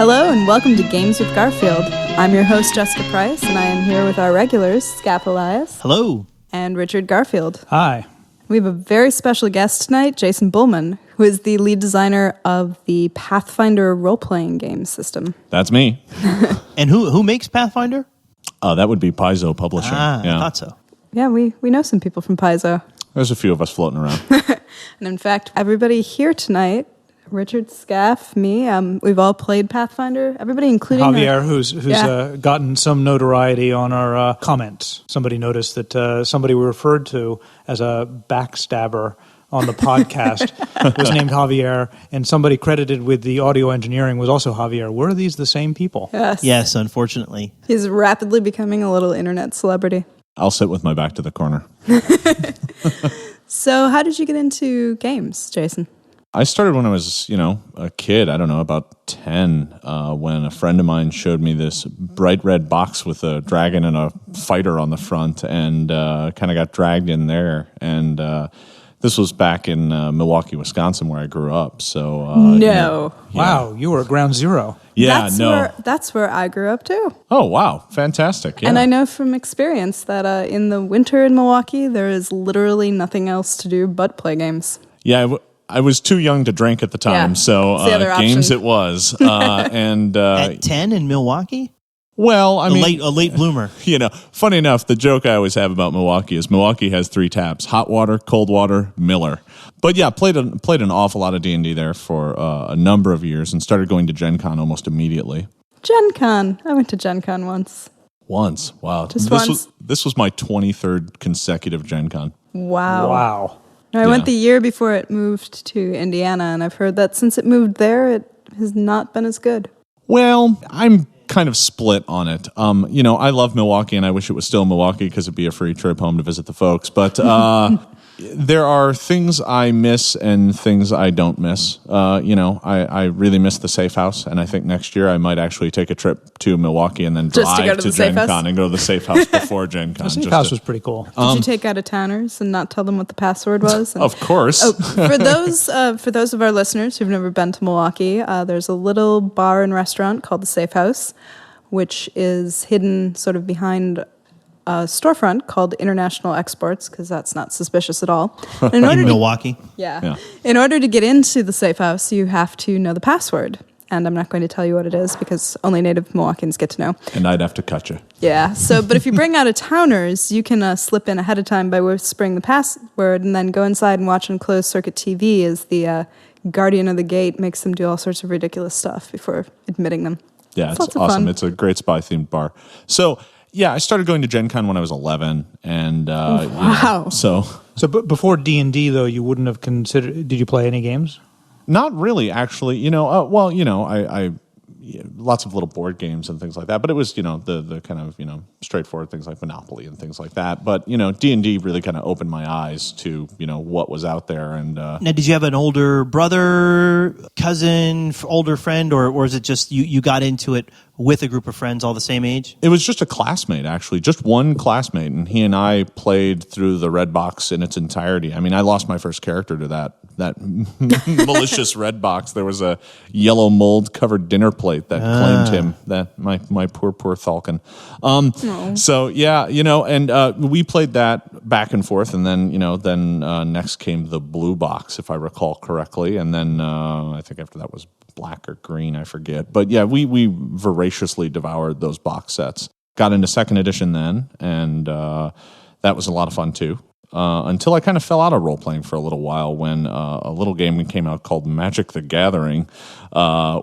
Hello and welcome to Games with Garfield. I'm your host, Jessica Price, and I am here with our regulars, Skaff Elias. Hello. And Richard Garfield. Hi. We have a very special guest tonight, Jason Bulmahn, who is the lead designer of the Pathfinder role-playing game system. That's me. And who makes Pathfinder? That would be Paizo Publishing. I thought so. Yeah, we know some people from Paizo. There's a few of us floating around. And in fact, everybody here tonight, Richard, Skaff, me, we've all played Pathfinder. Everybody, including Javier, who's gotten some notoriety on our comments. Somebody noticed that somebody we referred to as a backstabber on the podcast was named Javier, and somebody credited with the audio engineering was also Javier. Were these the same people? Yes, unfortunately. He's rapidly becoming a little internet celebrity. I'll sit with my back to the corner. So how did you get into games, Jason? I started when I was, a kid, I don't know, about 10, when a friend of mine showed me this bright red box with a dragon and a fighter on the front, and kind of got dragged in there. And this was back in Milwaukee, Wisconsin, where I grew up. So No. Wow, you were at ground zero. Yeah, That's where I grew up too. Oh, wow. Fantastic. Yeah. And I know from experience that in the winter in Milwaukee, there is literally nothing else to do but play games. Yeah, I was too young to drink at the time, so games it was. And at 10 in Milwaukee? Well, I mean, a late bloomer. Funny enough, the joke I always have about Milwaukee is Milwaukee has 3 taps: hot water, cold water, Miller. But yeah, played an awful lot of D&D there for a number of years, and started going to Gen Con almost immediately. Gen Con. I went to Gen Con once. Once, wow. Just once. This was my 23rd consecutive Gen Con. Wow. I went the year before it moved to Indiana, and I've heard that since it moved there, it has not been as good. Well, I'm kind of split on it. I love Milwaukee, and I wish it was still Milwaukee because it'd be a free trip home to visit the folks. But there are things I miss and things I don't miss. I really miss the Safe House, and I think next year I might actually take a trip to Milwaukee and then drive to Gen Con and go to the Safe House before Gen Con. The Safe House was pretty cool. Did you take out-of-towners and not tell them what the password was? Of course. For those of our listeners who've never been to Milwaukee, there's a little bar and restaurant called the Safe House, which is hidden sort of behind a storefront called International Exports, because that's not suspicious at all. In Milwaukee? Yeah. In order to get into the Safe House, you have to know the password. And I'm not going to tell you what it is because only native Milwaukeeans get to know. And I'd have to cut you. Yeah. But if you bring out-of-towners, you can slip in ahead of time by whispering the password and then go inside and watch on closed-circuit TV as the guardian of the gate makes them do all sorts of ridiculous stuff before admitting them. Yeah, it's awesome. It's a great spy-themed bar. So, yeah, I started going to Gen Con when I was 11, and wow. So before D&D though, you wouldn't have considered. Did you play any games? Not really, actually. I lots of little board games and things like that. But it was, the kind of, straightforward things like Monopoly and things like that. But, D&D really kind of opened my eyes to, what was out there. And now, did you have an older brother, cousin, older friend, or is it just you got into it with a group of friends all the same age? It was just a classmate, actually, just one classmate, and he and I played through the red box in its entirety. I mean, I lost my first character to that malicious red box. There was a yellow mold-covered dinner plate that claimed him. That my poor Falcon. So yeah, and we played that back and forth, and then next came the blue box, if I recall correctly, and then I think after that was black or green, I forget. But yeah, we voraciously devoured those box sets. Got into second edition then, and that was a lot of fun too. Until I kind of fell out of role-playing for a little while when a little game came out called Magic the Gathering,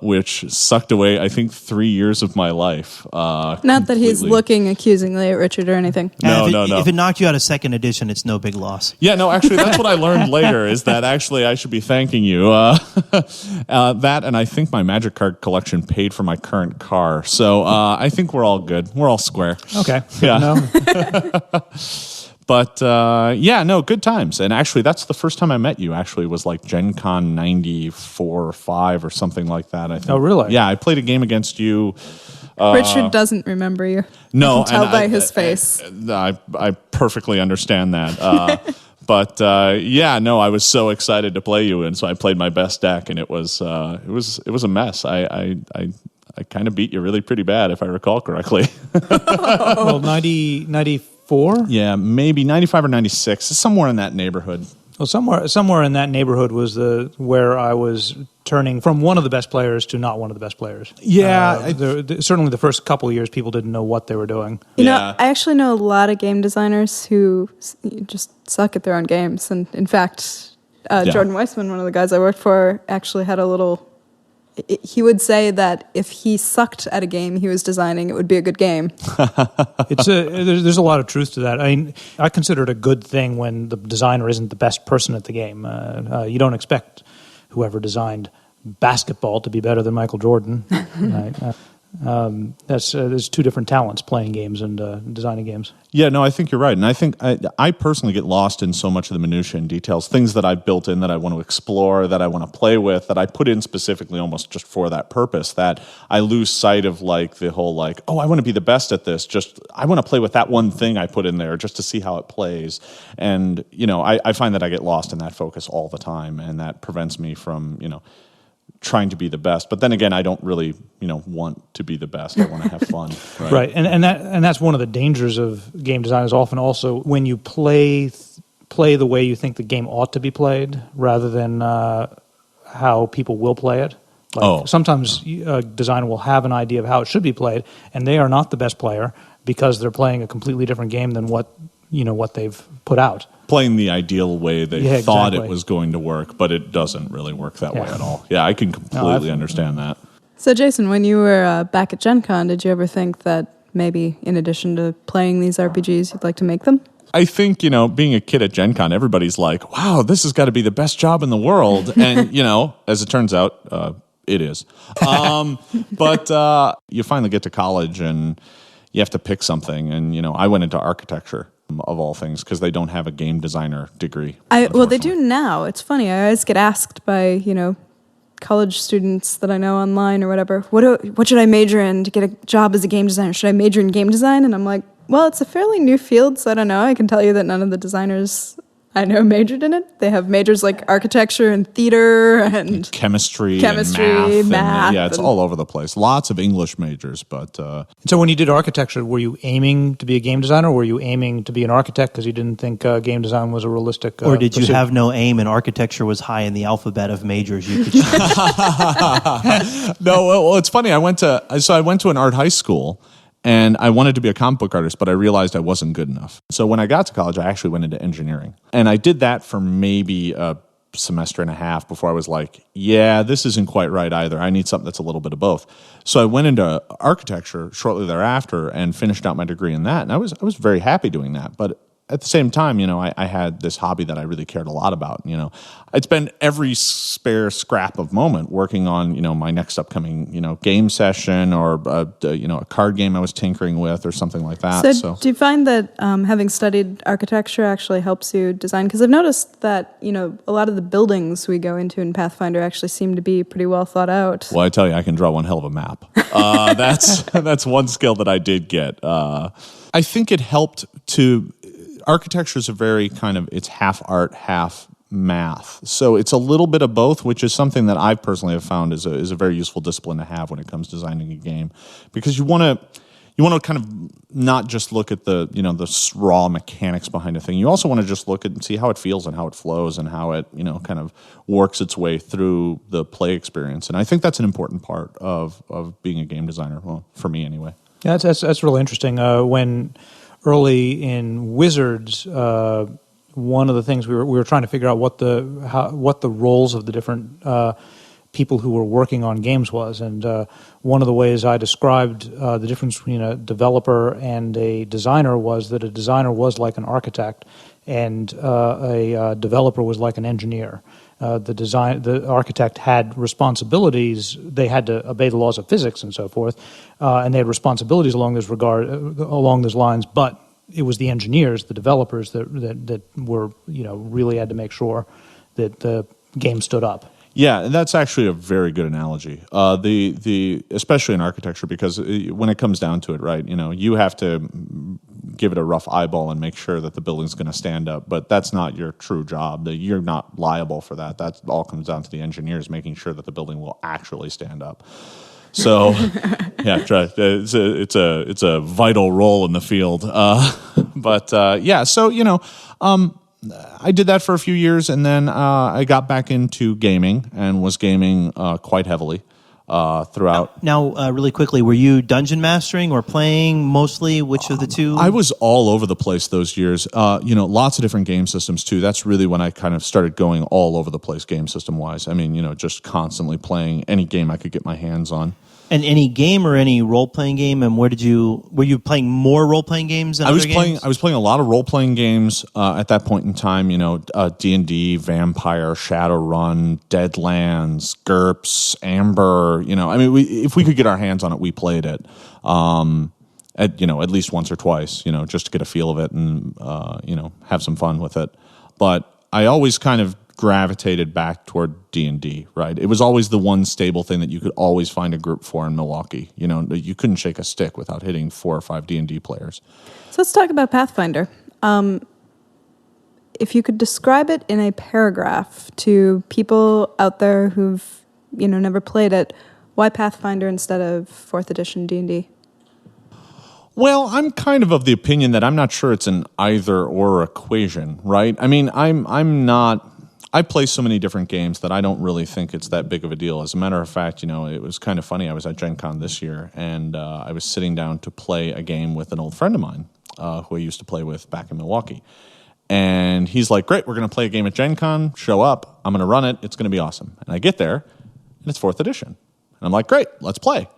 which sucked away, I think, 3 years of my life. Not that he's looking accusingly at Richard or anything. No. If it knocked you out of second edition, it's no big loss. Yeah, no, actually, that's what I learned later, is that actually I should be thanking you. That, and I think my Magic card collection paid for my current car. So I think we're all good. We're all square. Okay. Yeah. But, good times. And actually, that's the first time I met you, actually, was like Gen Con 94 or 5 or something like that, I think. Oh, really? Yeah, I played a game against you. Richard doesn't remember you. No. I can tell by his face. I perfectly understand that. But I was so excited to play you, and so I played my best deck, and it was a mess. I I kind of beat you really pretty bad, if I recall correctly. Well, 94? Yeah, maybe 95 or 96, somewhere in that neighborhood. Well, somewhere in that neighborhood was where I was turning from one of the best players to not one of the best players. Yeah. Certainly the first couple of years, people didn't know what they were doing. You know, I actually know a lot of game designers who just suck at their own games. And in fact, Jordan Weissman, one of the guys I worked for, actually had a little... He would say that if he sucked at a game he was designing, it would be a good game. There's a lot of truth to that. I mean, I consider it a good thing when the designer isn't the best person at the game. You don't expect whoever designed basketball to be better than Michael Jordan. Right? There's two different talents, playing games and designing games. Yeah, no, I think you're right. And I think I personally get lost in so much of the minutiae and details, things that I've built in that I want to explore, that I want to play with, that I put in specifically almost just for that purpose, that I lose sight of like the whole like, oh, I want to be the best at this. Just I want to play with that one thing I put in there just to see how it plays. And, you know, I find that I get lost in that focus all the time, and that prevents me from, you know, trying to be the best. But then again, I don't really, you know, want to be the best. I want to have fun. Right. And that's one of the dangers of game design is often also when you play the way you think the game ought to be played rather than how people will play it. Sometimes a designer will have an idea of how it should be played, and they are not the best player because they're playing a completely different game than what they've put out. Playing the ideal way they thought it was going to work, but it doesn't really work that way at all. Yeah, I can completely understand that. So, Jason, when you were back at Gen Con, did you ever think that maybe in addition to playing these RPGs, you'd like to make them? I think, you know, being a kid at Gen Con, everybody's like, wow, this has got to be the best job in the world. And, you know, as it turns out, it is. But you finally get to college and you have to pick something. And, you know, I went into architecture, of all things, because they don't have a game designer degree. Well, they do now. It's funny. I always get asked by, you know, college students that I know online or whatever, what should I major in to get a job as a game designer? Should I major in game design? And I'm like, well, it's a fairly new field, so I don't know. I can tell you that none of the designers I know majored in it. They have majors like architecture and theater and chemistry and math. It's all over the place. Lots of English majors, but... So when you did architecture, were you aiming to be a game designer, or were you aiming to be an architect because you didn't think game design was a realistic Or did pursuit? you have no aim and architecture was high in the alphabet of majors you could choose? No, well, it's funny. I went to an art high school, and I wanted to be a comic book artist, but I realized I wasn't good enough. So when I got to college, I actually went into engineering. And I did that for maybe a semester and a half before I was like, yeah, this isn't quite right either. I need something that's a little bit of both. So I went into architecture shortly thereafter and finished out my degree in that. And I was very happy doing that. But at the same time, you know, I had this hobby that I really cared a lot about. You know, I'd spend every spare scrap of moment working on, you know, my next upcoming, you know, game session or, you know, a card game I was tinkering with or something like that. So do you find that having studied architecture actually helps you design? Because I've noticed that, you know, a lot of the buildings we go into in Pathfinder actually seem to be pretty well thought out. Well, I tell you, I can draw one hell of a map. That's one skill that I did get. I think it helped to... Architecture is a very kind of, it's half art, half math. So it's a little bit of both, which is something that I personally have found is a very useful discipline to have when it comes to designing a game. Because you want to kind of not just look at the, you know, the raw mechanics behind a thing. You also want to just look at and see how it feels and how it flows and how it, you know, kind of works its way through the play experience. And I think that's an important part of being a game designer, well, for me anyway. Yeah, that's really interesting. When early in Wizards, one of the things we were trying to figure out what the roles of the different people who were working on games was, and one of the ways I described the difference between a developer and a designer was that a designer was like an architect, and a developer was like an engineer. The architect had responsibilities. They had to obey the laws of physics and so forth, and they had responsibilities along those lines. But it was the engineers, the developers, that were, you know, really had to make sure that the game stood up. Yeah, and that's actually a very good analogy. Especially in architecture, because when it comes down to it, right, you know, you have to give it a rough eyeball and make sure that the building's going to stand up, but that's not your true job. You're not liable for that. That all comes down to the engineers making sure that the building will actually stand up. So, yeah, it's a vital role in the field. I did that for a few years, and then I got back into gaming and was gaming quite heavily throughout. Now, really quickly, were you dungeon mastering or playing mostly? Which of the two? I was all over the place those years. Lots of different game systems too. That's really when I kind of started going all over the place game system wise. I mean, just constantly playing any game I could get my hands on. And any game or any role-playing game, and were you playing more role-playing games than other games? I was playing a lot of role-playing games at that point in time, D&D, Vampire, Shadowrun, Deadlands, GURPS, Amber, if we could get our hands on it, we played it. At least once or twice, just to get a feel of it and, have some fun with it. But I always kind of gravitated back toward D&D, right? It was always the one stable thing that you could always find a group for in Milwaukee. You couldn't shake a stick without hitting 4 or 5 D&D players. So let's talk about Pathfinder. If you could describe it in a paragraph to people out there who've, never played it, why Pathfinder instead of 4th edition D&D? Well, I'm kind of the opinion that I'm not sure it's an either or equation, right? I mean, I play so many different games that I don't really think it's that big of a deal. As a matter of fact, it was kind of funny. I was at Gen Con this year, and I was sitting down to play a game with an old friend of mine who I used to play with back in Milwaukee. And he's like, great, we're going to play a game at Gen Con. Show up. I'm going to run it. It's going to be awesome. And I get there, and it's 4th edition. And I'm like, great, let's play.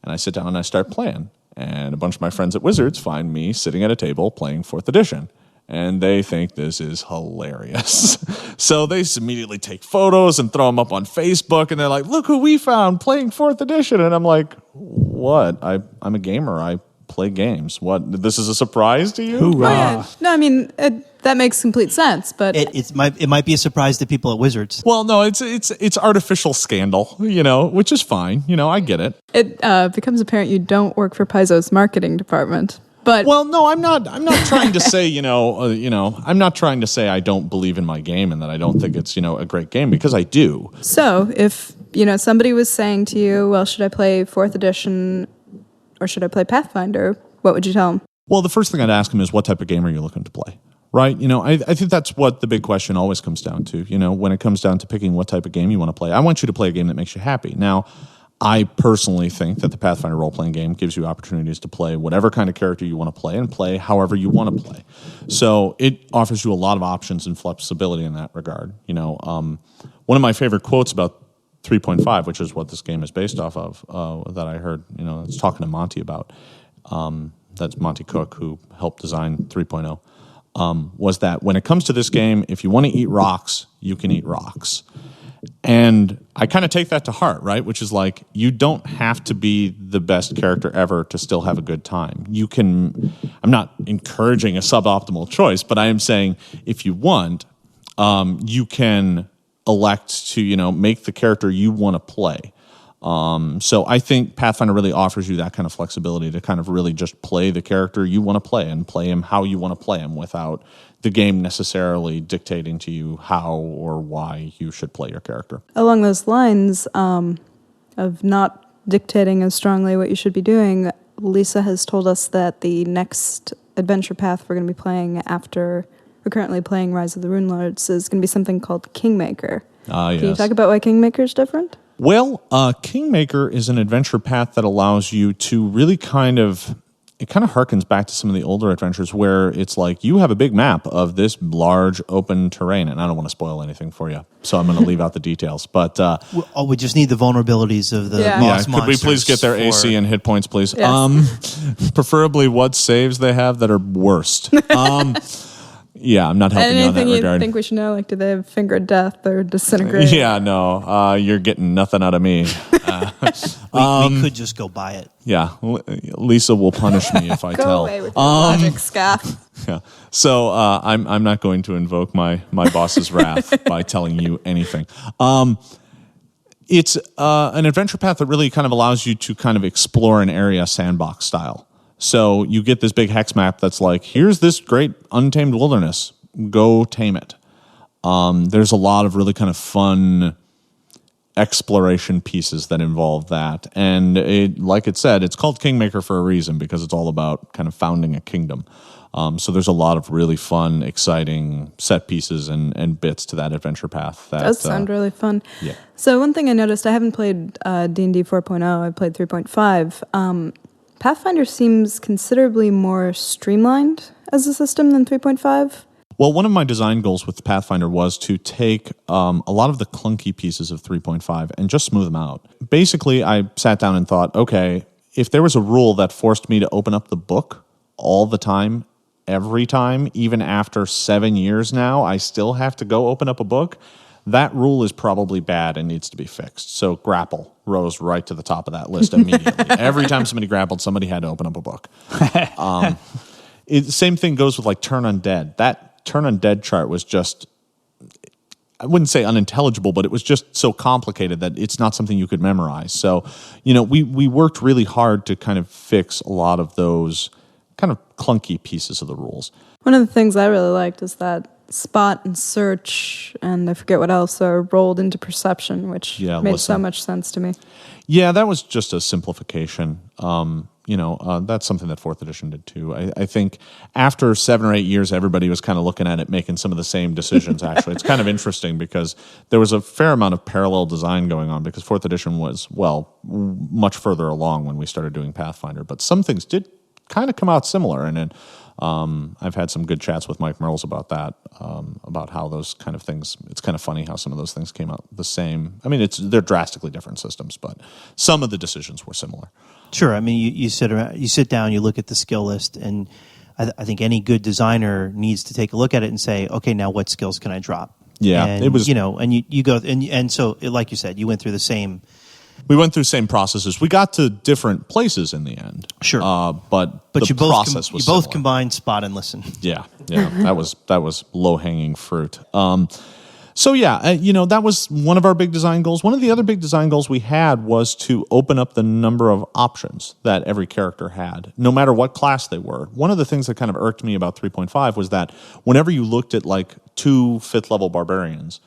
And I sit down and I start playing. And a bunch of my friends at Wizards find me sitting at a table playing 4th edition. And they think this is hilarious. So they immediately take photos and throw them up on Facebook, and they're like, look who we found playing 4th edition. And I'm like, what? I'm a gamer. I play games. What? This is a surprise to you? Hoorah. Yeah. No, I mean, that makes complete sense, but It might be a surprise to people at Wizards. Well, no, it's artificial scandal, which is fine. I get it. it becomes apparent you don't work for Paizo's marketing department. But well, no, I'm not trying to say, I'm not trying to say I don't believe in my game and that I don't think it's, a great game, because I do. So if, somebody was saying to you, well, should I play 4th edition or should I play Pathfinder? What would you tell them? Well, the first thing I'd ask them is, what type of game are you looking to play? Right? I think that's what the big question always comes down to. When it comes down to picking what type of game you want to play, I want you to play a game that makes you happy. Now, I personally think that the Pathfinder role-playing game gives you opportunities to play whatever kind of character you want to play and play however you want to play. So it offers you a lot of options and flexibility in that regard. One of my favorite quotes about 3.5, which is what this game is based off of, that I heard, it's talking to Monty about, that's Monty Cook, who helped design 3.0, was that when it comes to this game, if you want to eat rocks, you can eat rocks. And I kind of take that to heart, right? Which is like, you don't have to be the best character ever to still have a good time. I'm not encouraging a suboptimal choice, but I am saying if you want, you can elect to, make the character you want to play. So I think Pathfinder really offers you that kind of flexibility to kind of really just play the character you want to play and play him how you want to play him without the game necessarily dictating to you how or why you should play your character. Along those lines of not dictating as strongly what you should be doing, Lisa has told us that the next adventure path we're going to be playing after we're currently playing Rise of the Rune Lords is going to be something called Kingmaker. Yes. Can you talk about why Kingmaker is different? Well, Kingmaker is an adventure path that allows you to really it kind of harkens back to some of the older adventures where it's like you have a big map of this large open terrain, and I don't want to spoil anything for you, so I'm going to leave out the details. But we just need the vulnerabilities of the boss could we please get their AC and hit points, please? Yes. Preferably what saves they have that are worst. Yeah, I'm not helping you on that Anything you regard. think we should know? Like, do they have finger death or disintegrate? Yeah, no, you're getting nothing out of me. We could just go buy it. Yeah, Lisa will punish me if I Go tell. away with your logic, Skaff. Yeah. So I'm not going to invoke my boss's wrath by telling you anything. It's an adventure path that really kind of allows you to kind of explore an area sandbox style. So you get this big hex map that's like, here's this great untamed wilderness. Go tame it. There's a lot of really kind of fun exploration pieces that involve that. And like it said, it's called Kingmaker for a reason, because it's all about kind of founding a kingdom. So there's a lot of really fun, exciting set pieces and bits to that adventure path. That does sound really fun. Yeah. So one thing I noticed, I haven't played D&D 4.0, I played 3.5. Pathfinder seems considerably more streamlined as a system than 3.5. Well, one of my design goals with Pathfinder was to take a lot of the clunky pieces of 3.5 and just smooth them out. Basically, I sat down and thought, okay, if there was a rule that forced me to open up the book all the time, every time, even after 7 years now, I still have to go open up a book, that rule is probably bad and needs to be fixed. So grapple rose right to the top of that list immediately. Every time somebody grappled, somebody had to open up a book. Same thing goes with like turn undead. That turn undead chart was just, I wouldn't say unintelligible, but it was just so complicated that it's not something you could memorize. So, we worked really hard to kind of fix a lot of those kind of clunky pieces of the rules. One of the things I really liked is that spot and search, and I forget what else, are rolled into perception, which made so much sense to me. Yeah, that was just a simplification. That's something that 4th edition did too. I think after 7 or 8 years, everybody was kind of looking at it, making some of the same decisions, actually. It's kind of interesting because there was a fair amount of parallel design going on because 4th edition was, much further along when we started doing Pathfinder. But some things did kind of come out similar, and I've had some good chats with Mike Merles about that, about how those kind of things, it's kind of funny how some of those things came out the same. I mean, they're drastically different systems, but some of the decisions were similar. Sure. I mean, you sit down, you look at the skill list, and I think any good designer needs to take a look at it and say, okay, now what skills can I drop? Yeah, and, it was. And you go, and so, like you said, you went through the same. We went through the same processes. We got to different places in the end. Sure. But the process was you both similar. combined spot and listen. Yeah. That was low-hanging fruit. That was one of our big design goals. One of the other big design goals we had was to open up the number of options that every character had, no matter what class they were. One of the things that kind of irked me about 3.5 was that whenever you looked at like 2 5th-level barbarians,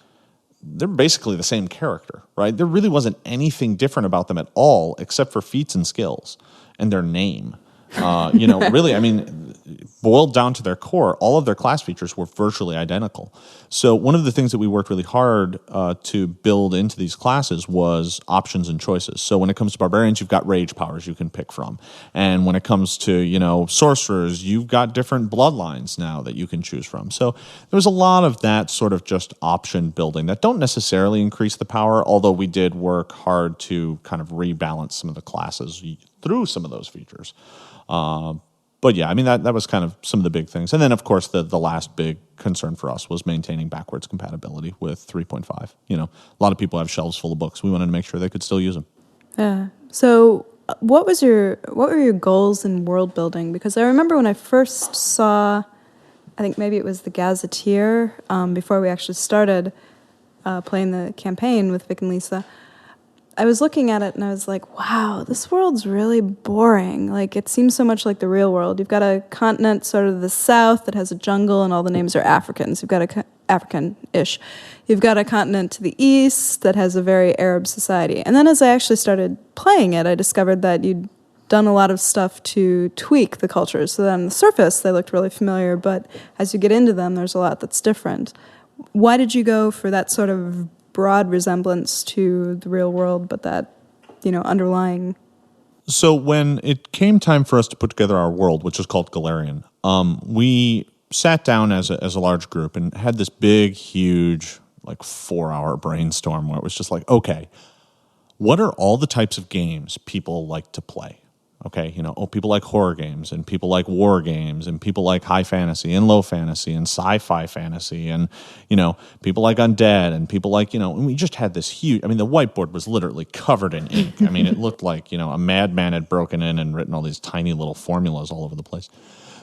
they're basically the same character, right? There really wasn't anything different about them at all except for feats and skills and their name. Really, I mean, boiled down to their core, all of their class features were virtually identical. So one of the things that we worked really hard to build into these classes was options and choices. So when it comes to barbarians, you've got rage powers you can pick from. And when it comes to, sorcerers, you've got different bloodlines now that you can choose from. So there was a lot of that sort of just option building that don't necessarily increase the power, although we did work hard to kind of rebalance some of the classes through some of those features. But yeah, I mean, that was kind of some of the big things. And then, of course, the last big concern for us was maintaining backwards compatibility with 3.5. A lot of people have shelves full of books. We wanted to make sure they could still use them. Yeah. So what were your goals in world building? Because I remember when I first saw, I think maybe it was the Gazetteer, before we actually started playing the campaign with Vic and Lisa, I was looking at it and I was like, wow, this world's really boring. Like, it seems so much like the real world. You've got a continent sort of the south that has a jungle and all the names are Africans. You've got African-ish. You've got a continent to the east that has a very Arab society. And then as I actually started playing it, I discovered that you'd done a lot of stuff to tweak the cultures. So that on the surface, they looked really familiar, but as you get into them, there's a lot that's different. Why did you go for that sort of broad resemblance to the real world, but that, underlying? So when it came time for us to put together our world, which is called Galarian, we sat down as a large group and had this big, huge, 4-hour brainstorm where it was just like, okay, what are all the types of games people like to play? Okay, people like horror games, and people like war games, and people like high fantasy and low fantasy and sci-fi fantasy, and people like undead, and people like and we just had this huge. I mean, the whiteboard was literally covered in ink. I mean, it looked like a madman had broken in and written all these tiny little formulas all over the place.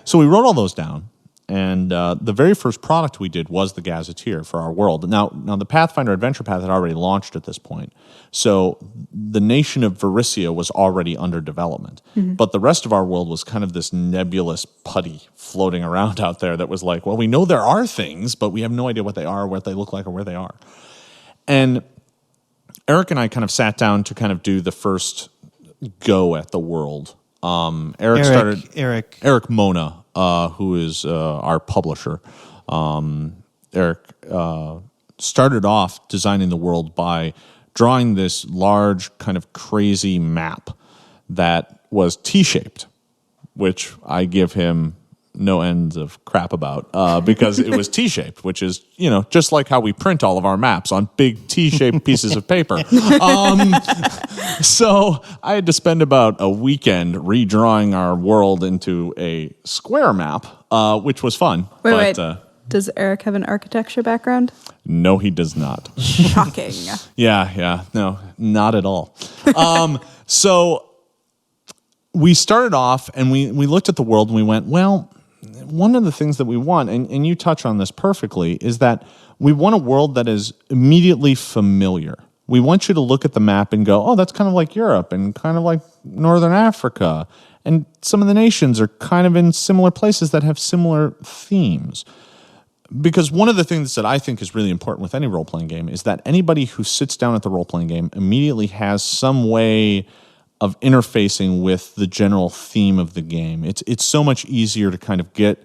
So we wrote all those down. And the very first product we did was the Gazetteer for our world. Now the Pathfinder Adventure Path had already launched at this point. So the nation of Vericia was already under development. Mm-hmm. But the rest of our world was kind of this nebulous putty floating around out there that was like, well, we know there are things, but we have no idea what they are, what they look like, or where they are. And Eric and I kind of sat down to kind of do the first go at the world. Eric Mona, who is our publisher. Eric started off designing the world by drawing this large kind of crazy map that was T-shaped, which I give him no ends of crap about because it was T-shaped, which is, just like how we print all of our maps on big T-shaped pieces of paper. So I had to spend about a weekend redrawing our world into a square map, which was fun. Wait. Does Eric have an architecture background? No, he does not. Shocking. Yeah. No, not at all. So we started off and we looked at the world and we went, well, one of the things that we want, and you touch on this perfectly, is that we want a world that is immediately familiar. We want you to look at the map and go, oh, that's kind of like Europe and kind of like Northern Africa. And some of the nations are kind of in similar places that have similar themes. Because one of the things that I think is really important with any role-playing game is that anybody who sits down at the role-playing game immediately has some way of interfacing with the general theme of the game. It's so much easier to kind of get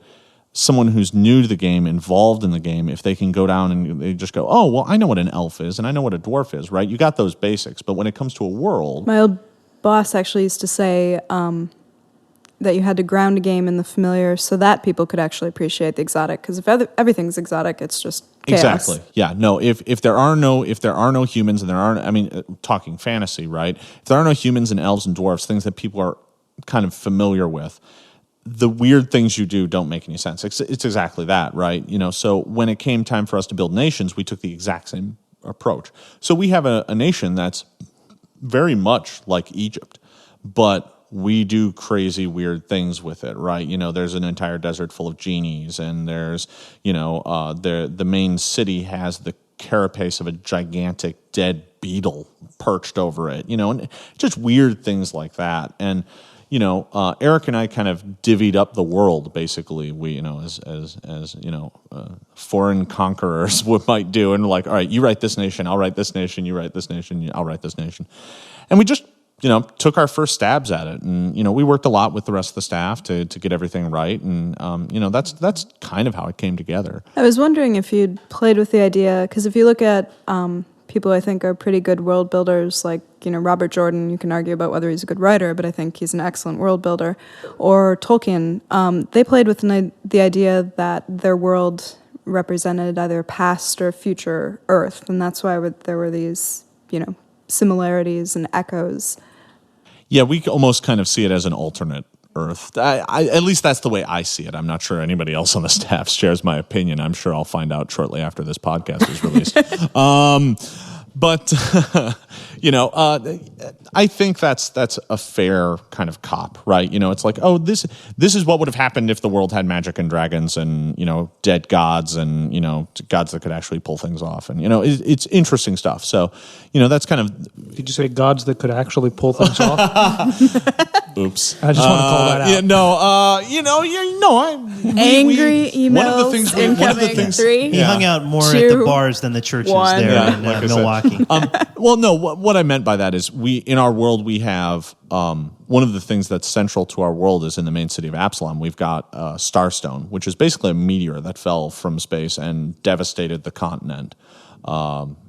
someone who's new to the game involved in the game if they can go down and they just go, oh, well, I know what an elf is and I know what a dwarf is, right? You got those basics. But when it comes to a world... My old boss actually used to say that you had to ground a game in the familiar so that people could actually appreciate the exotic. Because if everything's exotic, it's just chaos. Exactly. Yeah. No. If there are no humans and there aren't, talking fantasy, right? If there are no humans and elves and dwarves, things that people are kind of familiar with, the weird things you do don't make any sense. It's exactly that, right? So when it came time for us to build nations, we took the exact same approach. So we have a nation that's very much like Egypt, but we do crazy, weird things with it, right? There's an entire desert full of genies, and there's, the main city has the carapace of a gigantic dead beetle perched over it, and just weird things like that. And, Eric and I kind of divvied up the world, basically, we, as foreign conquerors might do, and like, all right, you write this nation, I'll write this nation, you write this nation, I'll write this nation. And we just took our first stabs at it, and we worked a lot with the rest of the staff to get everything right, and that's kind of how it came together. I was wondering if you'd played with the idea, because if you look at people I think are pretty good world builders, like Robert Jordan, you can argue about whether he's a good writer, but I think he's an excellent world builder, or Tolkien. They played with the idea that their world represented either past or future Earth, and that's why there were these similarities and echoes. Yeah, we almost kind of see it as an alternate Earth. At least that's the way I see it. I'm not sure anybody else on the staff shares my opinion. I'm sure I'll find out shortly after this podcast is released. But I think that's a fair kind of cop, right? It's like, oh, this is what would have happened if the world had magic and dragons and dead gods and gods that could actually pull things off, and it's interesting stuff. So that's kind of. Did you say gods that could actually pull things off? Oops. I just want to call that out. Yeah, no. Angry emails incoming. 3. He hung out more 2, at the bars than the churches 1. there in Milwaukee. Well, no. What I meant by that is in our world we have one of the things that's central to our world is in the main city of Absalom. We've got Starstone, which is basically a meteor that fell from space and devastated the continent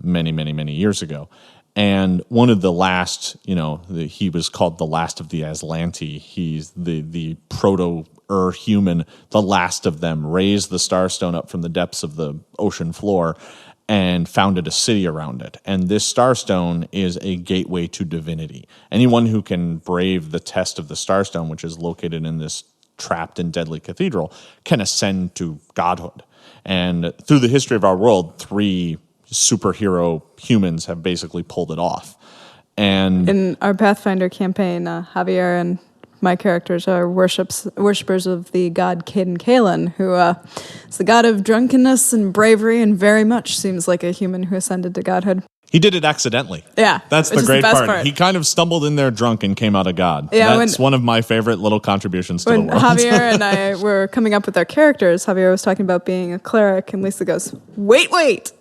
many, many, many years ago. And one of the last, he was called the last of the Aslanti. He's the proto-human, the last of them, raised the Starstone up from the depths of the ocean floor and founded a city around it. And this Starstone is a gateway to divinity. Anyone who can brave the test of the Starstone, which is located in this trapped and deadly cathedral, can ascend to godhood. And through the history of our world, 3 superhero humans have basically pulled it off. And in our Pathfinder campaign, Javier and my characters are worshippers of the god Caden Kalen, who is the god of drunkenness and bravery, and very much seems like a human who ascended to godhood. He did it accidentally. Yeah. That's the great part. He kind of stumbled in there drunk and came out a god. Yeah, that's one of my favorite little contributions to the world. When Javier and I were coming up with our characters, Javier was talking about being a cleric, and Lisa goes, wait.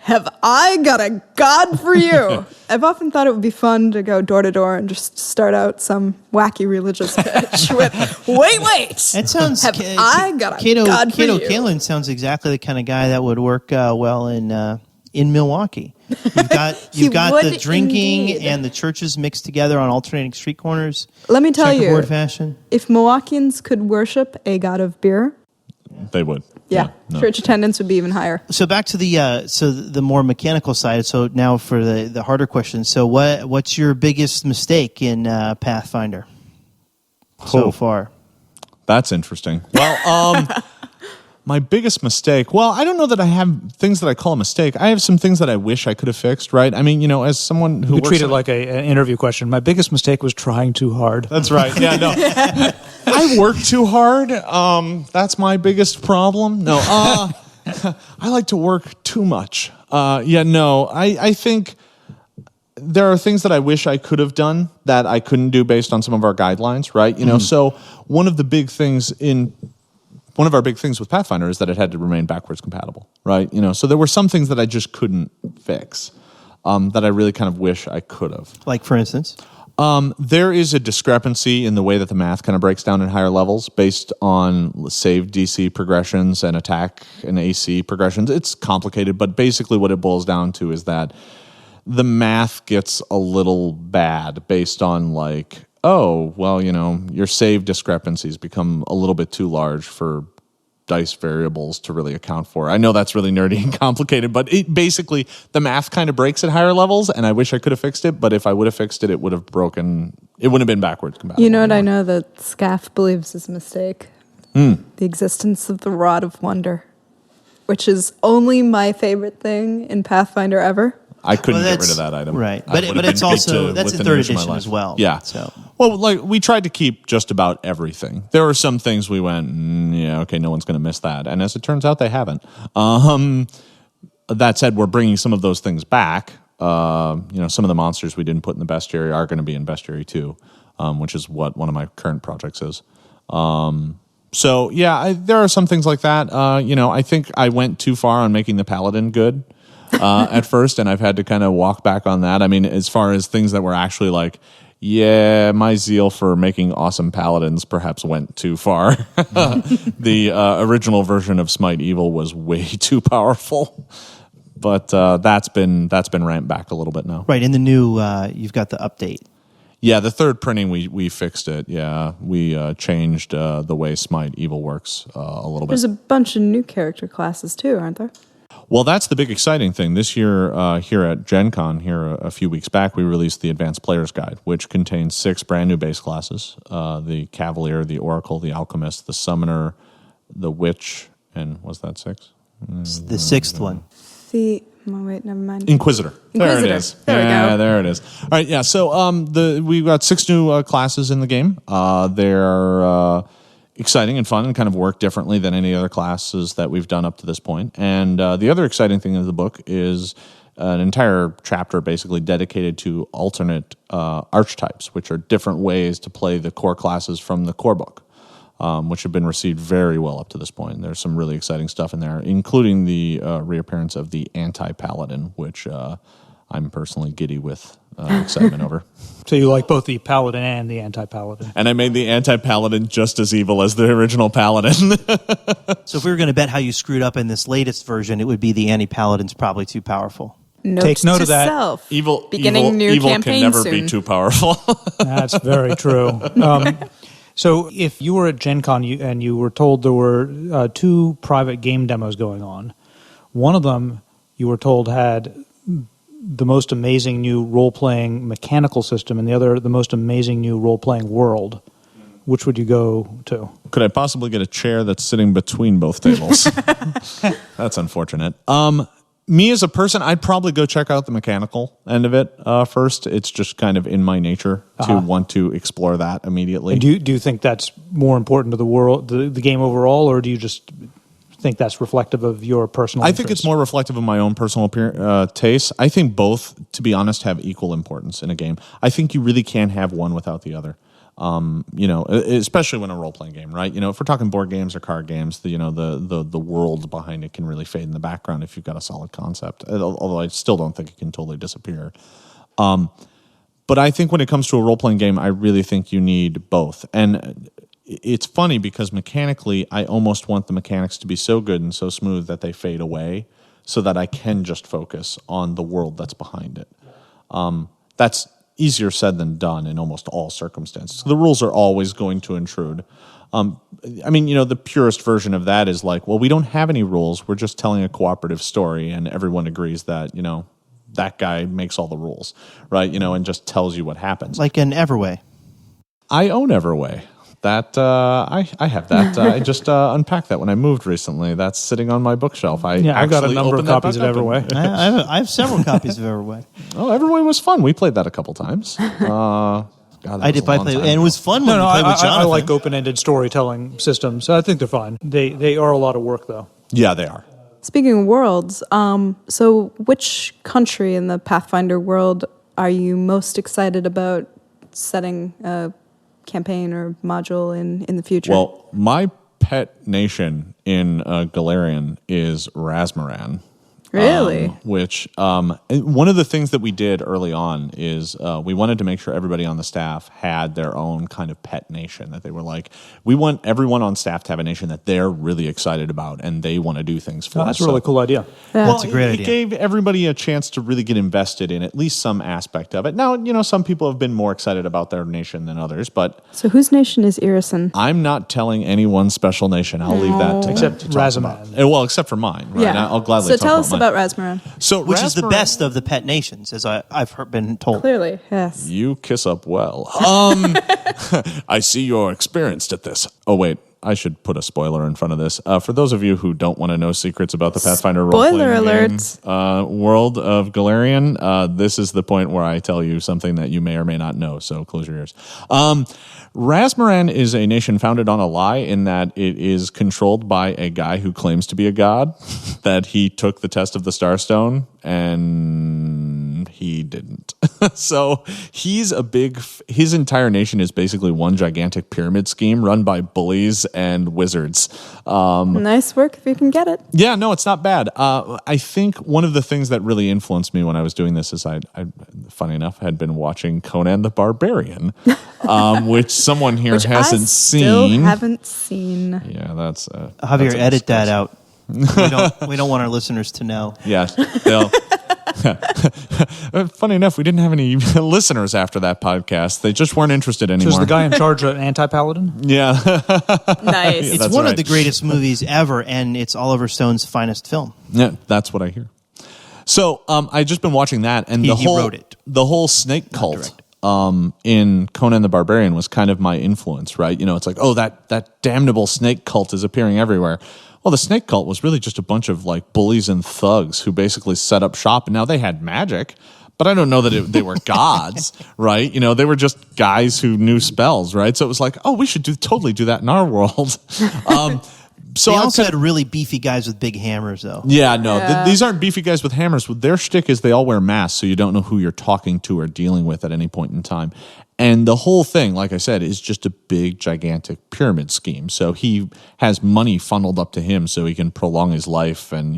have I got a god for you? I've often thought it would be fun to go door to door and just start out some wacky religious pitch with, wait. That sounds. I got a god for you? Kalen sounds exactly the kind of guy that would work well in Milwaukee. You've got the drinking indeed. and the churches mixed together on alternating street corners. Let me tell you, checkerboard fashion. if Milwaukeeans could worship a god of beer, They would. yeah, No. church attendance would be even higher. So back to the more mechanical side. So now for the harder question. So what's your biggest mistake in Pathfinder so far? That's interesting. Well, my biggest mistake. Well, I don't know that I have things that I call a mistake. I have some things that I wish I could have fixed. Right? I mean, as someone who You could treat it works like an interview question. My biggest mistake was trying too hard. That's right. Yeah, no. I work too hard. That's my biggest problem. No, I like to work too much. I think there are things that I wish I could have done that I couldn't do based on some of our guidelines, right? So one of our big things with Pathfinder is that it had to remain backwards compatible, right? So there were some things that I just couldn't fix that I really kind of wish I could have. Like, for instance? There is a discrepancy in the way that the math kind of breaks down in higher levels based on save DC progressions and attack and AC progressions. It's complicated, but basically what it boils down to is that the math gets a little bad based on your save discrepancies become a little bit too large for dice variables to really account for. I know that's really nerdy and complicated, but basically the math kind of breaks at higher levels, and I wish I could have fixed it, but if I would have fixed it, it would have broken. It wouldn't have been backwards compatible. You know what I know that Skaff believes is a mistake? The existence of the Rod of Wonder, which is only my favorite thing in Pathfinder ever. I couldn't get rid of that item. Right. But it's also, that's in third edition as well. Yeah. So. Well, we tried to keep just about everything. There were some things we went, okay, no one's going to miss that. And as it turns out, they haven't. That said, we're bringing some of those things back. Some of the monsters we didn't put in the bestiary are going to be in bestiary too, which is what one of my current projects is. There are some things like that. I think I went too far on making the paladin good. At first, and I've had to kind of walk back on that. I mean, as far as things that were actually my zeal for making awesome paladins perhaps went too far. The original version of Smite Evil was way too powerful, but that's been ramped back a little bit now. Right, in the new, you've got the update. Yeah, the third printing, we fixed it. Yeah, we changed the way Smite Evil works a little bit. There's a bunch of new character classes too, aren't there? Well, that's the big exciting thing. This year here at Gen Con, a few weeks back, we released the Advanced Player's Guide, which contains 6 brand new base classes. The Cavalier, the Oracle, the Alchemist, the Summoner, the Witch, and was that 6? The 6th one. Wait, never mind. Inquisitor. There it is. There we go. There it is. All right, yeah. So we've got 6 new classes in the game. They're exciting and fun and kind of work differently than any other classes that we've done up to this point. And the other exciting thing in the book is an entire chapter basically dedicated to alternate archetypes, which are different ways to play the core classes from the core book, which have been received very well up to this point. There's some really exciting stuff in there, including the reappearance of the anti-paladin, which I'm personally giddy with excitement over. So you like both the paladin and the anti-paladin. And I made the anti-paladin just as evil as the original paladin. So if we were going to bet how you screwed up in this latest version, it would be the anti-paladin's probably too powerful. Take note to of that. Self. Evil New can campaign never soon. be too powerful. That's very true. So if you were at Gen Con and you were told there were 2 private game demos going on, one of them you were told had the most amazing new role-playing mechanical system, and the other the most amazing new role-playing world. Which would you go to? Could I possibly get a chair that's sitting between both tables? That's unfortunate. Me as a person, I'd probably go check out the mechanical end of it first. It's just kind of in my nature to want to explore that immediately. And do you think that's more important to the world, the game overall, or do you just think that's reflective of your personal I think it's more reflective of my own personal taste. I think both, to be honest, have equal importance in a game. I think you really can't have one without the other. Especially when a role-playing game, right? If we're talking board games or card games, the world behind it can really fade in the background if you've got a solid concept. Although I still don't think it can totally disappear. But I think when it comes to a role-playing game, I really think you need both. And it's funny because mechanically, I almost want the mechanics to be so good and so smooth that they fade away so that I can just focus on the world that's behind it. That's easier said than done in almost all circumstances. The rules are always going to intrude. The purest version of that is like, well, we don't have any rules. We're just telling a cooperative story, and everyone agrees that, that guy makes all the rules, right? And just tells you what happens. Like an Everway. I own Everway. That I have that. I just unpacked that when I moved recently. That's sitting on my bookshelf. I got a number of copies of Everway. I have several copies of Everway. Oh, Everway was fun. We played that a couple times. God, I did play, and it was fun when we played with Jonathan. I like open-ended storytelling systems. I think they're fine. They are a lot of work, though. Yeah, they are. Speaking of worlds, so which country in the Pathfinder world are you most excited about setting a campaign or module in the future? Well, my pet nation in Galarian is Razmaran. Really? Which one of the things that we did early on is we wanted to make sure everybody on the staff had their own kind of pet nation, that they were like, we want everyone on staff to have a nation that they're really excited about and they want to do things for. That's a really cool idea. Yeah. That's a great idea. It gave everybody a chance to really get invested in at least some aspect of it. Now, some people have been more excited about their nation than others, but So whose nation is Irison? I'm not telling any one special nation. I'll leave that to Except them to talk Razmaran. about. Well, except for mine. Right? Yeah. I'll gladly So talk tell about us mine. about Razmaran. So Which is the Razmaran- best of the pet nations, as I've been told. Clearly, yes. You kiss up well. I see you're experienced at this. Oh, wait. I should put a spoiler in front of this. For those of you who don't want to know secrets about the Pathfinder Spoiler role-playing alert. game, world of Galarian, this is the point where I tell you something that you may or may not know, so close your ears. Razmaran is a nation founded on a lie in that it is controlled by a guy who claims to be a god, that he took the test of the Starstone, and he didn't. So he's his entire nation is basically one gigantic pyramid scheme run by bullies and wizards. Nice work if you can get it. Yeah, no, it's not bad. I think one of the things that really influenced me when I was doing this is I funny enough, had been watching Conan the Barbarian, which someone here Which hasn't I still seen. haven't seen. Yeah, that's Javier, that's a edit that disgrace. out. We don't want our listeners to know. Yeah, they'll. Funny enough, we didn't have any listeners after that podcast. They just weren't interested So anymore. is the guy in charge an anti-paladin? Yeah. Nice. It's That's one right. of the greatest movies ever, and it's Oliver Stone's finest film. Yeah, that's what I hear. So I just been watching that, and He wrote it. The whole snake cult in Conan the Barbarian was kind of my influence, right? It's like, oh, that damnable snake cult is appearing everywhere. Well, the snake cult was really just a bunch of like bullies and thugs who basically set up shop, and now they had magic, but I don't know that they were gods, right? They were just guys who knew spells, right? So it was like, oh, we should totally do that in our world. So They I'm also kind had really beefy guys with big hammers, though. Yeah, no, Yeah. these aren't beefy guys with hammers. Their shtick is they all wear masks, so you don't know who you're talking to or dealing with at any point in time. And the whole thing, like I said, is just a big, gigantic pyramid scheme. So he has money funneled up to him so he can prolong his life. And,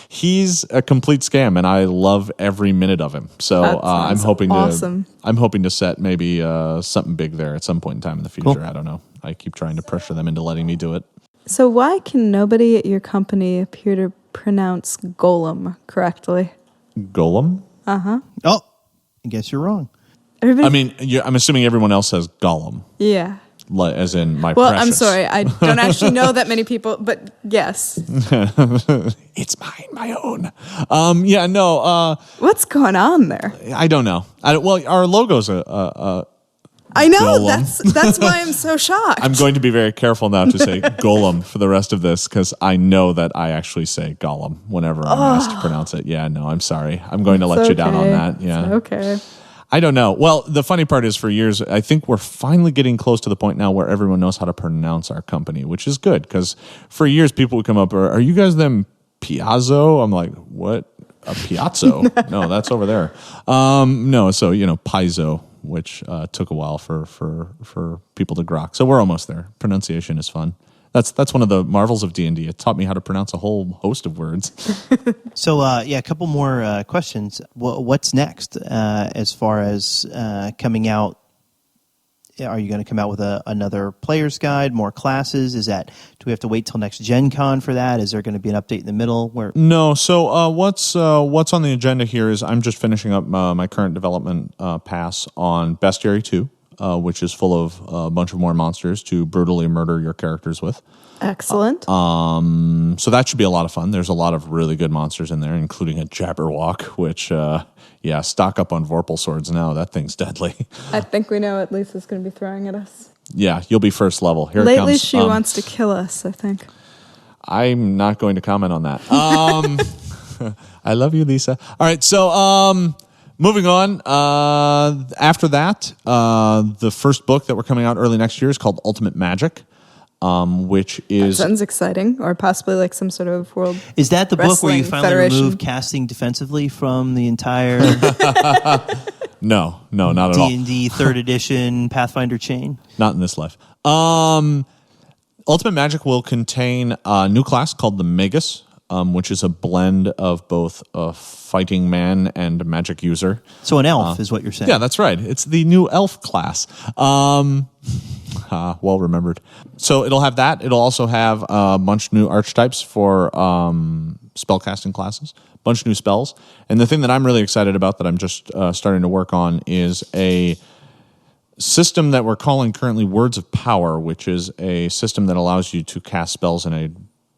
he's a complete scam, and I love every minute of him. So That I'm sounds hoping awesome. I'm hoping to set maybe something big there at some point in time in the future. Cool. I don't know. I keep trying to pressure them into letting me do it. So why can nobody at your company appear to pronounce golem correctly? Golem? Oh, I guess you're wrong. Everybody, I mean, I'm assuming everyone else has Gollum. yeah. As in my Well, precious. I'm sorry. I don't actually know that many people, but yes. It's mine, my own. What's going on there? I don't know. Well, our logo's I know. Golem. That's why I'm so shocked. I'm going to be very careful now to say Golem for the rest of this because I know that I actually say Gollum whenever I'm asked to pronounce it. Yeah, no, I'm sorry. I'm going to let It's you down on okay. that. Yeah. It's okay. I don't know. Well, the funny part is for years, I think we're finally getting close to the point now where everyone knows how to pronounce our company, which is good because for years people would come up, are you guys them Paizo? I'm like, what? A Piazzo? No, that's over there. No, so, Paizo which took a while for people to grok. So we're almost there. Pronunciation is fun. That's one of the marvels of D&D. It taught me how to pronounce a whole host of words. So, a couple more questions. What's next as far as coming out? Are you going to come out with another player's guide, more classes? Do we have to wait till next Gen Con for that? Is there going to be an update in the middle? No. So what's on the agenda here is I'm just finishing up my current development pass on Bestiary 2. Which is full of a bunch of more monsters to brutally murder your characters with. Excellent. So that should be a lot of fun. There's a lot of really good monsters in there, including a Jabberwock, which, stock up on Vorpal swords now. That thing's deadly. I think we know what Lisa's going to be throwing at us. Yeah, you'll be first level. Here Lately, it comes. she wants to kill us, I think. I'm not going to comment on that. I love you, Lisa. All right, so... moving on, after that, the first book that we're coming out early next year is called Ultimate Magic, which is... That sounds exciting, or possibly like some sort of world Is that the book where you Wrestling finally Federation. remove casting defensively from the entire No, not at all. D&D 3rd edition Pathfinder chain? Not in this life. Ultimate Magic will contain a new class called the Magus, which is a blend of both a fighting man and a magic user. So an elf is what you're saying? Yeah, that's right. It's the new elf class. Well remembered. So it'll have that. It'll also have a bunch of new archetypes for spellcasting classes, a bunch of new spells. And the thing that I'm really excited about that I'm just starting to work on is a system that we're calling currently Words of Power, which is a system that allows you to cast spells in a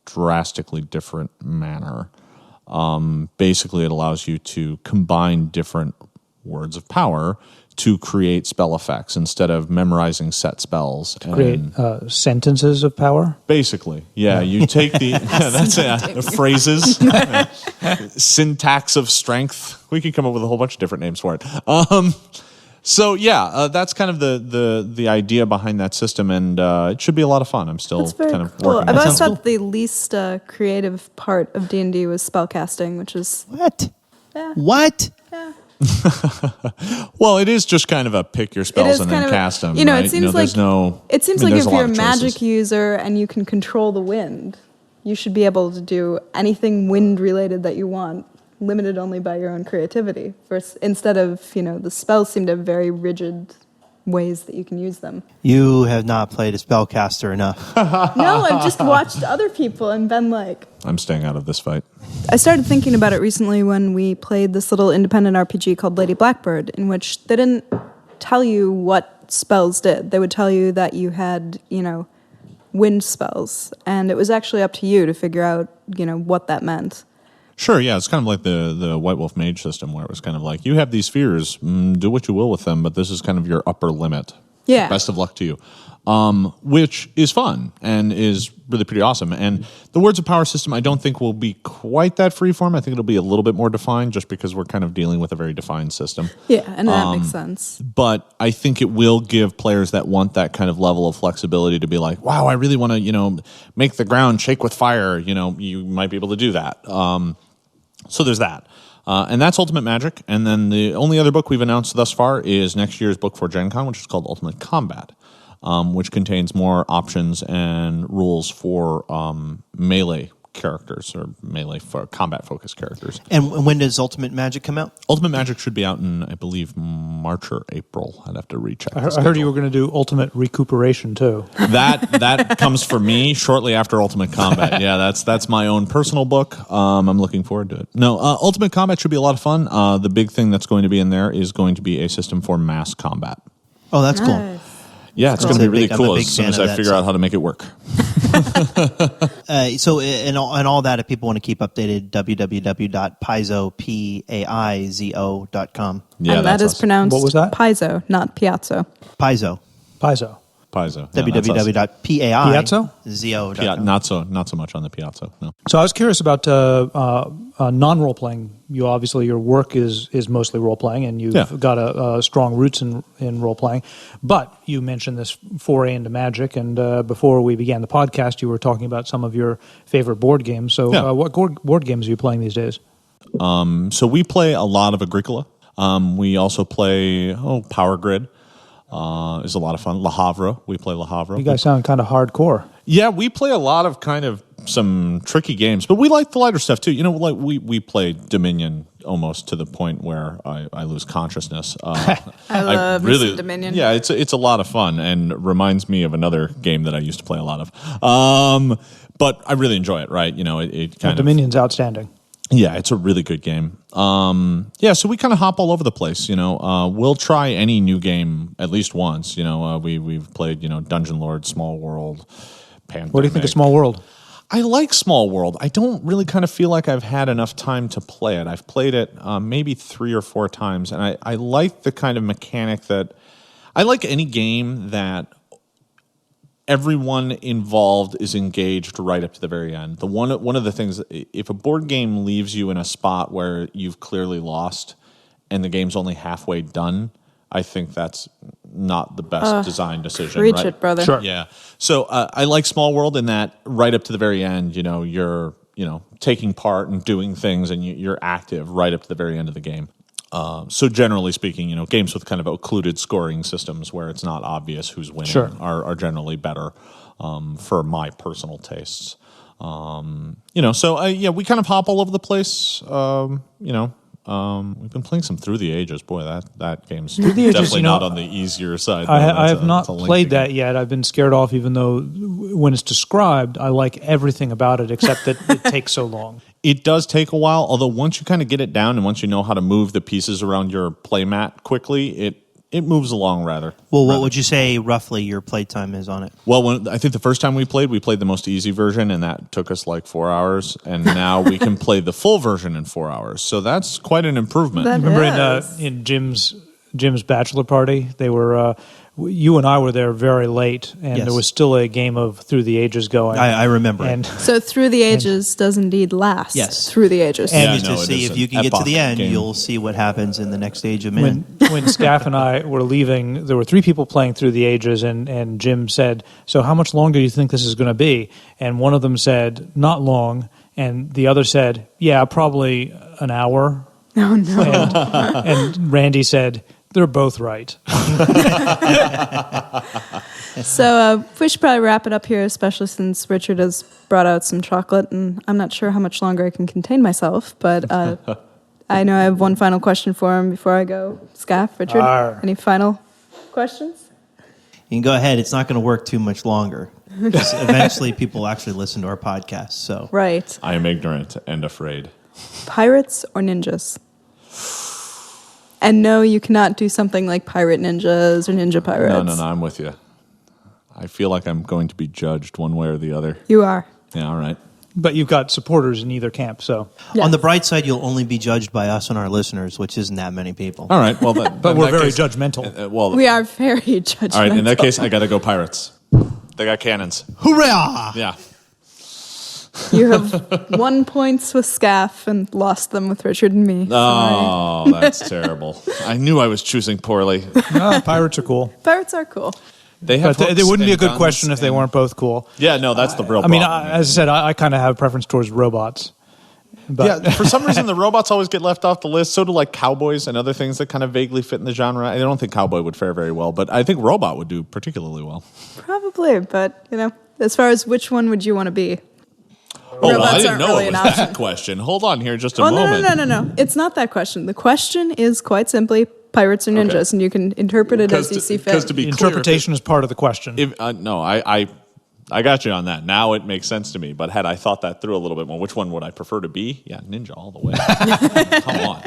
drastically different manner. Basically, it allows you to combine different words of power to create spell effects instead of memorizing set spells. Create sentences of power? Basically, yeah. You take the phrases, syntax of strength. We could come up with a whole bunch of different names for it. So that's kind of the idea behind that system, and it should be a lot of fun. I'm still That's very kind of cool. working. I've on it. always thought the least creative part of D&D was spellcasting, which is... What? Yeah. What? Yeah. Well, it is just kind of a pick your spells and then cast them. You know, right? it seems there's like it seems like there's if a lot you're a of magic choices. user and you can control the wind, you should be able to do anything wind related that you want, limited only by your own creativity. Instead of, the spells seem to have very rigid ways that you can use them. You have not played a spellcaster enough. No, I've just watched other people and been like... I'm staying out of this fight. I started thinking about it recently when we played this little independent RPG called Lady Blackbird, in which they didn't tell you what spells did. They would tell you that you had, wind spells, and it was actually up to you to figure out, what that meant. Sure, yeah, it's kind of like the White Wolf Mage system, where it was kind of like, you have these spheres, do what you will with them, but this is kind of your upper limit. Yeah. Best of luck to you. Which is fun and is really pretty awesome. And the Words of Power system, I don't think will be quite that freeform. I think it'll be a little bit more defined, just because we're kind of dealing with a very defined system. Yeah, and that makes sense. But I think it will give players that want that kind of level of flexibility to be like, wow, I really want to, make the ground shake with fire. You might be able to do that. So there's that. And that's Ultimate Magic. And then the only other book we've announced thus far is next year's book for Gen Con, which is called Ultimate Combat, which contains more options and rules for melee characters, or melee for combat-focused characters. And when does Ultimate Magic come out? Ultimate Magic should be out in, I believe, March or April. I'd have to recheck. I heard you were going to do Ultimate Recuperation, too. That comes for me shortly after Ultimate Combat. Yeah, that's my own personal book. I'm looking forward to it. No, Ultimate Combat should be a lot of fun. The big thing that's going to be in there is going to be a system for mass combat. Oh, that's cool. Nice. Yeah, it's That's going to be a really big- I'm cool a big as soon fan as of I that figure out how to make it work. So, and all that, if people want to keep updated, www.paizo.com. Yeah, and that that's is us. pronounced What was that? Paizo, not Piazzo. Paizo. Paizo. Paizo. Yeah, that's us. www.paizo.com. Yeah, not so much on the Piazza. No. So I was curious about non-role playing. Your work is mostly role playing, and you've got a strong roots in role playing. But you mentioned this foray into magic, and before we began the podcast, you were talking about some of your favorite board games. So, what board games are you playing these days? So we play a lot of Agricola. We also play Power Grid. Is a lot of fun. Le Havre. We play Le Havre. You guys sound kind of hardcore. Yeah, we play a lot of kind of some tricky games, but we like the lighter stuff too. Like we play Dominion almost to the point where I lose consciousness. I love some Dominion. Yeah, it's a lot of fun and reminds me of another game that I used to play a lot of. But I really enjoy it. Right? It kind of Dominion's outstanding. Yeah, it's a really good game. So we kind of hop all over the place. We'll try any new game at least once. We've played Dungeon Lord, Small World, Pandemic. What do you think of Small World? I like Small World. I don't really kind of feel like I've had enough time to play it. I've played it maybe 3 or 4 times, and I like the kind of mechanic that I like any game that everyone involved is engaged right up to the very end. One of the things, if a board game leaves you in a spot where you've clearly lost and the game's only halfway done, I think that's not the best design decision. Preach right? it, brother. Sure. Yeah. So I like Small World in that right up to the very end, you're taking part and doing things and you're active right up to the very end of the game. So generally speaking, games with kind of occluded scoring systems where it's not obvious who's winning are generally better for my personal tastes. We kind of hop all over the place. We've been playing some Through the Ages. Boy, that game's definitely not on the easier side. I have not played that yet. I've been scared off, even though when it's described, I like everything about it except that it takes so long. It does take a while, although once you kind of get it down and once you know how to move the pieces around your playmat quickly, it moves along rather. Well, what would you say roughly your playtime is on it? Well, I think the first time we played the most easy version, and that took us like 4 hours. And now we can play the full version in 4 hours. So that's quite an improvement. Remember in Jim's bachelor party, they were you and I were there very late, and there was still a game of Through the Ages going. I remember and it. So Through the Ages does indeed last. Yes. Through the Ages. And to see if you can get to the end, you'll see what happens in the next stage of Min. When Skaff and I were leaving, there were 3 people playing Through the Ages, and Jim said, "So how much longer do you think this is going to be?" And one of them said, "Not long," and the other said, "Yeah, probably an hour." Oh, no. And Randy said, "They're both right." So we should probably wrap it up here, especially since Richard has brought out some chocolate, and I'm not sure how much longer I can contain myself, but I know I have one final question for him before I go. Skaff, Richard, any final questions? You can go ahead. It's not going to work too much longer. Eventually, people actually listen to our podcast. So Right. I am ignorant and afraid. Pirates or ninjas? And no, you cannot do something like pirate ninjas or ninja pirates. No, I'm with you. I feel like I'm going to be judged one way or the other. You are. Yeah, all right. But you've got supporters in either camp, so. Yes. On the bright side, you'll only be judged by us and our listeners, which isn't that many people. All right. Well, but we're very judgmental. We are very judgmental. All right. In that case, I got to go Pirates. They got cannons. Hoorah! Yeah. You have 1 point with Skaff and lost them with Richard and me. Oh, that's terrible. I knew I was choosing poorly. No, pirates are cool. Pirates are cool. They have But they wouldn't be a hooks good and question if they guns weren't both cool. Yeah, no, that's the real I mean, problem. as I said, I kind of have a preference towards robots. But Yeah, for some reason, the robots always get left off the list. So do like cowboys and other things that kind of vaguely fit in the genre. I don't think cowboy would fare very well, but I think robot would do particularly well. Probably, but, as far as which one would you want to be? Oh, Robots I didn't aren't know really it an was that option. question. Hold on here just a Oh, moment. no. It's not that question. The question is quite simply pirates or ninjas, and you can interpret it as you see fit. Because to be clear, interpretation is part of the question. no, I got you on that. Now it makes sense to me. But had I thought that through a little bit more, which one would I prefer to be? Yeah, ninja all the way. Come on.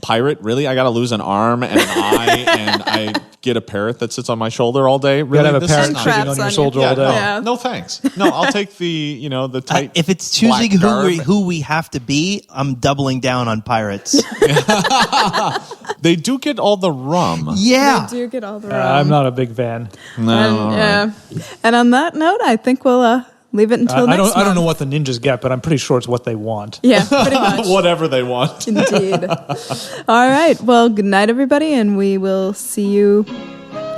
Pirate? Really? I got to lose an arm and an eye, and I get a parrot that sits on my shoulder all day? Really? You gotta have a This is parrot not- sitting Traps on your on shoulder you. all day. Yeah. No, thanks. No, I'll take the tight. If it's choosing black who we have to be, I'm doubling down on pirates. They do get all the rum. Yeah. They do get all the I'm not a big fan. And on that note, I think we'll leave it until next month. I don't know what the ninjas get, but I'm pretty sure it's what they want. Yeah, pretty much. Whatever they want. Indeed. All right. Well, good night, everybody, and we will see you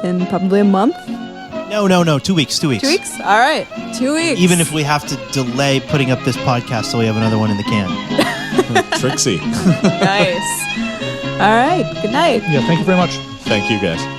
in probably a month. No. 2 weeks. 2 weeks. 2 weeks? All right. 2 weeks. Even if we have to delay putting up this podcast so we have another one in the can. Trixie. Nice. All right. Good night. Yeah, thank you very much. Thank you, guys.